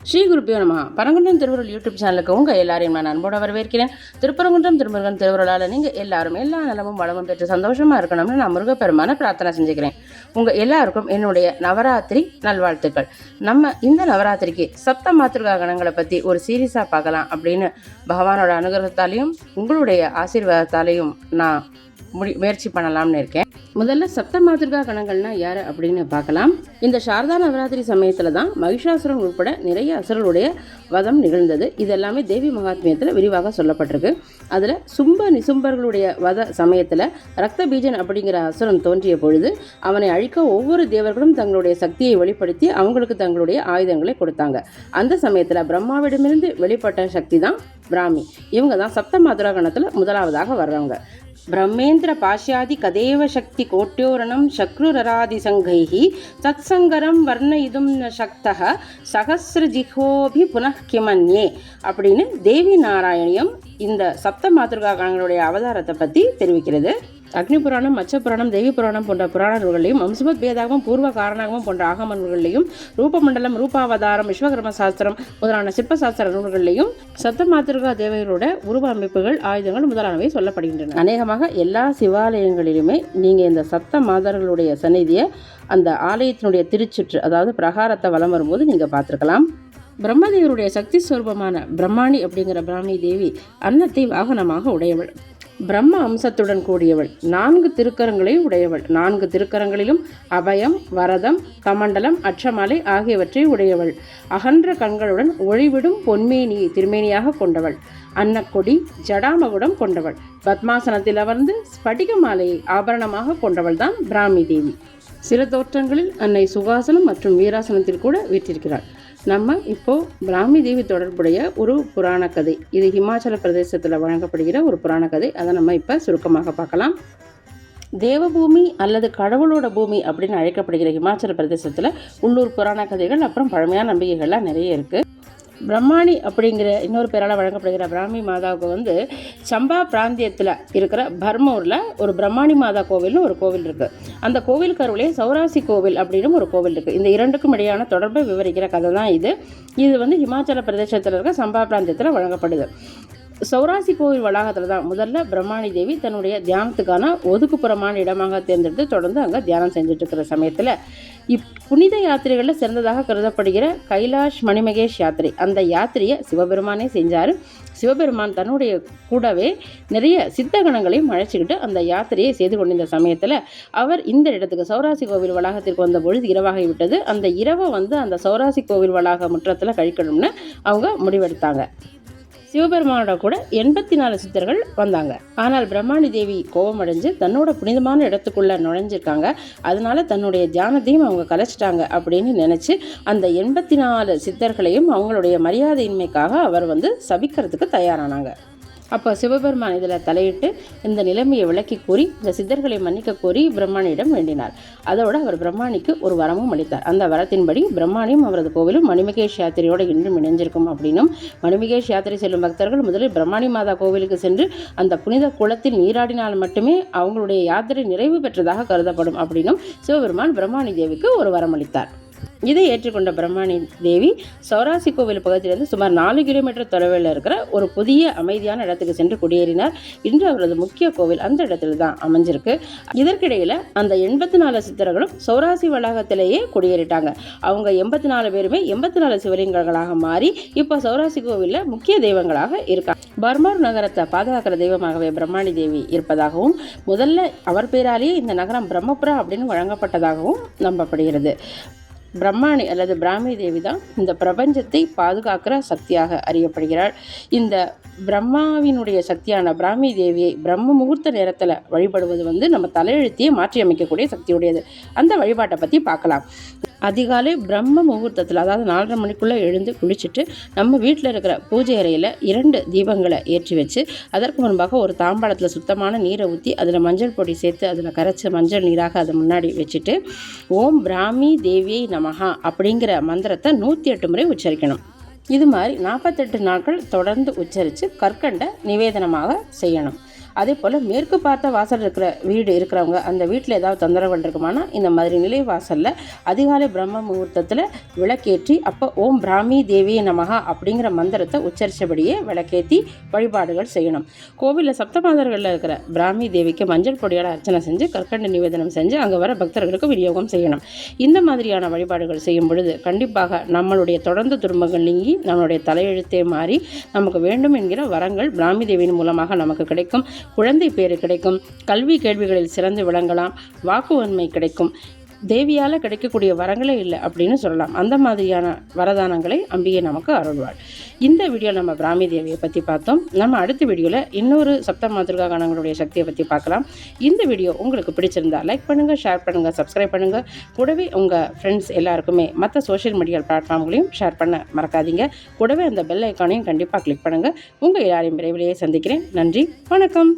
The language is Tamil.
ஸ்ரீ குருப்பியோ நம. பரங்குன்றம் திருவுருள் யூடியூப் சேனலுக்கு உங்கள் எல்லாரையும் நான் அன்போடு வரவேற்கிறேன். திருப்பரங்குன்றம் திருமுருகன் திருவுருளால் நீங்கள் எல்லாரும் எல்லா நலமும் வளமும் பெற்று சந்தோஷமாக இருக்கணும்னு நான் முருகப்பெருமான பிரார்த்தனை செஞ்சுக்கிறேன். உங்கள் எல்லாருக்கும் என்னுடைய நவராத்திரி நல்வாழ்த்துக்கள். நம்ம இந்த நவராத்திரிக்கு சப்த மாத்ருகா கணங்களை பற்றி ஒரு சீரியஸாக பார்க்கலாம் அப்படின்னு பகவானோட அனுகிரகத்தாலையும் உங்களுடைய ஆசீர்வாதத்தாலையும் நான் முயற்சி பண்ணலாம்னு இருக்கேன். முதல்ல சப்த மாத்ருகா கணங்கள்னா யார் அப்படின்னு பார்க்கலாம். இந்த சாரதா நவராத்திரி சமயத்தில் தான் மகிஷாசுரன் உட்பட நிறைய அசுரர்களுடைய வதம் நிகழ்ந்தது. இது எல்லாமே தேவி மகாத்மியத்தில் விரிவாக சொல்லப்பட்டிருக்கு. அதில் சும்ப நிசும்பர்களுடைய வத சமயத்தில் ரக்த பீஜன் அப்படிங்கிற அசுரன் தோன்றிய பொழுது அவனை அழிக்க ஒவ்வொரு தேவர்களும் தங்களுடைய சக்தியை வெளிப்படுத்தி அவங்களுக்கு தங்களுடைய ஆயுதங்களை கொடுத்தாங்க. அந்த சமயத்தில் பிரம்மாவிடமிருந்து வெளிப்பட்ட சக்தி தான் பிராமி. இவங்க தான் சப்த மாத்ருகா கணத்தில் முதலாவதாக வர்றவங்க. பிரம்மேந்திர பாஷ்யாதி கதேவ சக்தி கோட்யோரணம் சக்ருரராதி சங்கைஹி தத்சங்கரம் வர்ணயிதும் ந சக்தஹ சகஸ்ரஜிஹோபி புனఃகிமன்யே அப்படின்னு தேவி நாராயணியம் இந்த சப்த மாத்ருகா கணங்களுடைய அவதாரத்தை பற்றி தெரிவிக்கிறது. அக்னி புராணம், மச்ச புராணம், தேவி புராணம் போன்ற புராண நூல்களையும் அம்சுபத் பேதாகவும் பூர்வ காரணாகவும் போன்ற ஆகம நூல்களையும் ரூபமண்டலம், ரூபாவதாரம், விஸ்வகர்ம சாஸ்திரம் முதலான சிற்பசாஸ்திர நூல்களையும் சப்த மாத்ருகா தேவிகளோட உருவ அமைப்புகள், ஆயுதங்கள் முதலானவை சொல்லப்படுகின்றன. அநேகமாக எல்லா சிவாலயங்களிலுமே நீங்கள் இந்த சப்த மாதர்களுடைய சந்நிதியை அந்த ஆலயத்தினுடைய திருச்சுற்று, அதாவது பிரகாரத்தை வலம் வரும்போது நீங்கள் பார்த்துருக்கலாம். பிரம்மதேவருடைய சக்தி ஸ்வரூபமான பிரம்மாணி அப்படிங்கிற பிராமி தேவி அன்னத்தை வாகனமாக உடையவள். பிரம்ம அம்சத்துடன் கூடியவள். 4 திருக்கரங்களை உடையவள். 4 திருக்கரங்களிலும் அபயம், வரதம், கமண்டலம், அற்றமலை ஆகியவற்றை உடையவள். அகன்ற கண்களுடன் ஒளிவிடும் பொன்மேனியை திருமேனியாக கொண்டவள். அன்னக்கொடி, ஜடாமகுடம் கொண்டவள். பத்மாசனத்தில் அமர்ந்து ஸ்படிக மாலையை ஆபரணமாக கொண்டவள் தான் பிராமி தேவி. சில தோற்றங்களில் அன்னை சுகாசனம் மற்றும் வீராசனத்தில் கூட வீற்றிருக்கிறாள். நம்ம இப்போது பிராமி தேவி தொடர்புடைய ஒரு புராண கதை, இது ஹிமாச்சல பிரதேசத்தில் வழங்கப்படுகிற ஒரு புராண கதை. அதை நம்ம இப்போ சுருக்கமாக பார்க்கலாம். தேவபூமி அல்லது கடவுளோட பூமி அப்படின்னு அழைக்கப்படுகிற ஹிமாச்சல பிரதேசத்தில் உள்ளூர் புராண கதைகள் அப்புறம் பழமையான நம்பிக்கைகள்லாம் நிறைய இருக்குது. பிரம்மாணி அப்படிங்கிற இன்னொரு பேரால் வழங்கப்படுகிற பிராமி மாதாவுக்கு சம்பா பிராந்தியத்தில் இருக்கிற பர்மூரில் ஒரு பிரம்மாணி மாதா கோவில்னு ஒரு கோவில் இருக்குது. அந்த கோவில் கருவிலே சௌராசி கோவில் அப்படின்னு ஒரு கோவில் இருக்குது. இந்த இரண்டுக்கும் இடையான தொடர்பை விவரிக்கிற கதை தான் இது. இது ஹிமாச்சல பிரதேசத்தில் இருக்க சம்பா பிராந்தியத்தில் வழங்கப்படுது. சௌராசி கோவில் வளாகத்தில் தான் முதல்ல பிரம்மாணி தேவி தன்னுடைய தியானத்துக்கான ஒதுக்குப்புறமான இடமாக தேர்ந்தெடுத்து தொடர்ந்து அங்கே தியானம் செஞ்சுட்டு இருக்கிற சமயத்தில் புனித யாத்திரைகளில் சிறந்ததாக கருதப்படுகிற கைலாஷ் மணிமகேஷ் யாத்திரை, அந்த யாத்திரையை சிவபெருமானே செஞ்சார். சிவபெருமான் தன்னுடைய கூடவே நிறைய சித்தகணங்களையும் அழைச்சிக்கிட்டு அந்த யாத்திரையை செய்து கொண்டிருந்த சமயத்தில் அவர் இந்த இடத்துக்கு சௌராசி கோவில் வளாகத்திற்கு வந்த பொழுது இரவாகிவிட்டது. அந்த இரவை அந்த சௌராசி கோவில் வளாக முற்றத்தில் கழிக்கணும்னு அவங்க முடிவெடுத்தாங்க. சிவபெருமானோட கூட 84 சித்தர்கள் வந்தாங்க. ஆனால் பிரம்மாணி தேவி கோபமடைஞ்சு தன்னோட புனிதமான இடத்துக்குள்ள நுழைஞ்சிருக்காங்க, அதனால தன்னுடைய தியானத்தையும் அவங்க கலைச்சிட்டாங்க அப்படின்னு நினைச்சு அந்த 84 சித்தர்களையும் அவங்களுடைய மரியாதையின்மைக்காக அவர் சபிக்கிறதுக்கு தயாரானாங்க. அப்போ சிவபெருமான் இதில் தலையிட்டு இந்த நிலைமையை விளக்கி கூறி இந்த சித்தர்களை மன்னிக்க கோரி பிரம்மானியிடம் வேண்டினார். அதோடு அவர் பிரம்மானிக்கு ஒரு வரமும் அளித்தார். அந்த வரத்தின்படி பிரம்மானியும் அவரது கோவிலும் மணிமகேஷ் யாத்திரையோடு இன்றும் இணைஞ்சிருக்கும் அப்படின்னும், மணிமகேஷ் யாத்திரை செல்லும் பக்தர்கள் முதலில் பிரம்மாணி மாதா கோவிலுக்கு சென்று அந்த புனித குளத்தில் நீராடினால் மட்டுமே அவங்களுடைய யாத்திரை நிறைவு பெற்றதாக கருதப்படும் அப்படின்னும் சிவபெருமான் பிரம்மாணி தேவிக்கு ஒரு வரம் அளித்தார். இதை ஏற்றுக்கொண்ட பிரம்மாணி தேவி சௌராசி கோவில் பகுதியிலிருந்து சுமார் 4 கிலோமீட்டர் தொலைவில் இருக்கிற ஒரு புதிய அமைதியான இடத்துக்கு சென்று குடியேறினார். இன்று அவரது முக்கிய கோவில் அந்த இடத்துல தான் அமைஞ்சிருக்கு. இதற்கிடையில் அந்த 84 சித்தர்களும் சௌராசி வளாகத்திலேயே குடியேறிட்டாங்க. அவங்க 84 பேருமே 84 சிவலிங்கங்களாக மாறி இப்போ சௌராசி கோவிலில் முக்கிய தெய்வங்களாக இருக்காங்க. பர்மூர் நகரத்தை பாதுகாக்கிற தெய்வமாகவே பிரம்மாணி தேவி இருப்பதாகவும், முதல்ல அவர் பேராலேயே இந்த நகரம் பிரம்மபுரா அப்படின்னு வழங்கப்பட்டதாகவும் நம்பப்படுகிறது. பிரம்மாணி அல்லது பிராமி தேவி தான் இந்த பிரபஞ்சத்தை பாதுகாக்கிற சக்தியாக அறியப்படுகிறாள். இந்த பிரம்மாவினுடைய சக்தியான பிராமி தேவியை பிரம்ம முகூர்த்த நேரத்தில் வழிபடுவது நம்ம தலையெழுத்தையே மாற்றி அமைக்கக்கூடிய சக்தியுடையது. அந்த வழிபாட்டை பற்றி பார்க்கலாம். அதிகாலை பிரம்ம முகூர்த்தத்தில், அதாவது 4:30 மணிக்குள்ளே எழுந்து குளிச்சுட்டு நம்ம வீட்டில் இருக்கிற பூஜை அறையில் 2 தீபங்களை ஏற்றி வச்சு அதற்கு முன்பாக ஒரு தாம்பாளத்தில் சுத்தமான நீரை ஊற்றி அதில் மஞ்சள் பொடி சேர்த்து அதில் கரைச்ச மஞ்சள் நீராக அதை முன்னாடி வச்சுட்டு ஓம் பிராமி தேவியை நமஹா அப்படிங்கிற மந்திரத்தை 108 முறை உச்சரிக்கணும். இது மாதிரி 48 நாட்கள் தொடர்ந்து உச்சரித்து கற்கண்டை நிவேதனமாக செய்யணும். அதே போல் மேற்கு பார்த்த வாசல் இருக்கிற வீடு இருக்கிறவங்க அந்த வீட்டில் ஏதாவது தொந்தரவுகள் இருக்குமானா இந்த மாதிரி நிலை வாசலில் அதிகாலை பிரம்ம முகூர்த்தத்தில் விளக்கேற்றி அப்போ ஓம் பிராமி தேவி நமகா அப்படிங்கிற மந்திரத்தை உச்சரித்தபடியே விளக்கேற்றி வழிபாடுகள் செய்யணும். கோவிலில் சப்தமாதர்களில் இருக்கிற பிராமி தேவிக்கு மஞ்சள் பொடியால் அர்ச்சனை செஞ்சு கற்கண்டு நிவேதனம் செஞ்சு அங்கே வர பக்தர்களுக்கு விநியோகம் செய்யணும். இந்த மாதிரியான வழிபாடுகள் செய்யும் பொழுது கண்டிப்பாக நம்மளுடைய தொடர்ந்து துன்பங்கள் நீங்கி நம்மளுடைய தலையெழுத்தே மாறி நமக்கு வேண்டும் என்கிற வரங்கள் பிராமி தேவியின் மூலமாக நமக்கு கிடைக்கும். குழந்தை பேறு கிடைக்கும். கல்வி கேள்விகளில் சிறந்து விளங்கலாம். வாக்குவன்மை கிடைக்கும். தேவியால் கிடைக்கக்கூடிய வரங்களே இல்லை அப்படின்னு சொல்லலாம். அந்த மாதிரியான வரதானங்களை அம்பிகை நமக்கு அருள்வாள். இந்த வீடியோ நம்ம பிராமி தேவியை பற்றி பார்த்தோம். நம்ம அடுத்த வீடியோவில் இன்னொரு சப்த மாத்ருகா கணங்களுடைய சக்தியை பற்றி பார்க்கலாம். இந்த வீடியோ உங்களுக்கு பிடிச்சிருந்தா லைக் பண்ணுங்கள், ஷேர் பண்ணுங்கள், சப்ஸ்கிரைப் பண்ணுங்கள். கூடவே உங்கள் ஃப்ரெண்ட்ஸ் எல்லாருக்குமே மற்ற சோஷியல் மீடியா பிளாட்ஃபார்ம்களையும் ஷேர் பண்ண மறக்காதீங்க. கூடவே அந்த பெல் ஐக்கானையும் கண்டிப்பாக கிளிக் பண்ணுங்கள். உங்கள் எல்லாரையும் விரைவிலேயே சந்திக்கிறேன். நன்றி, வணக்கம்.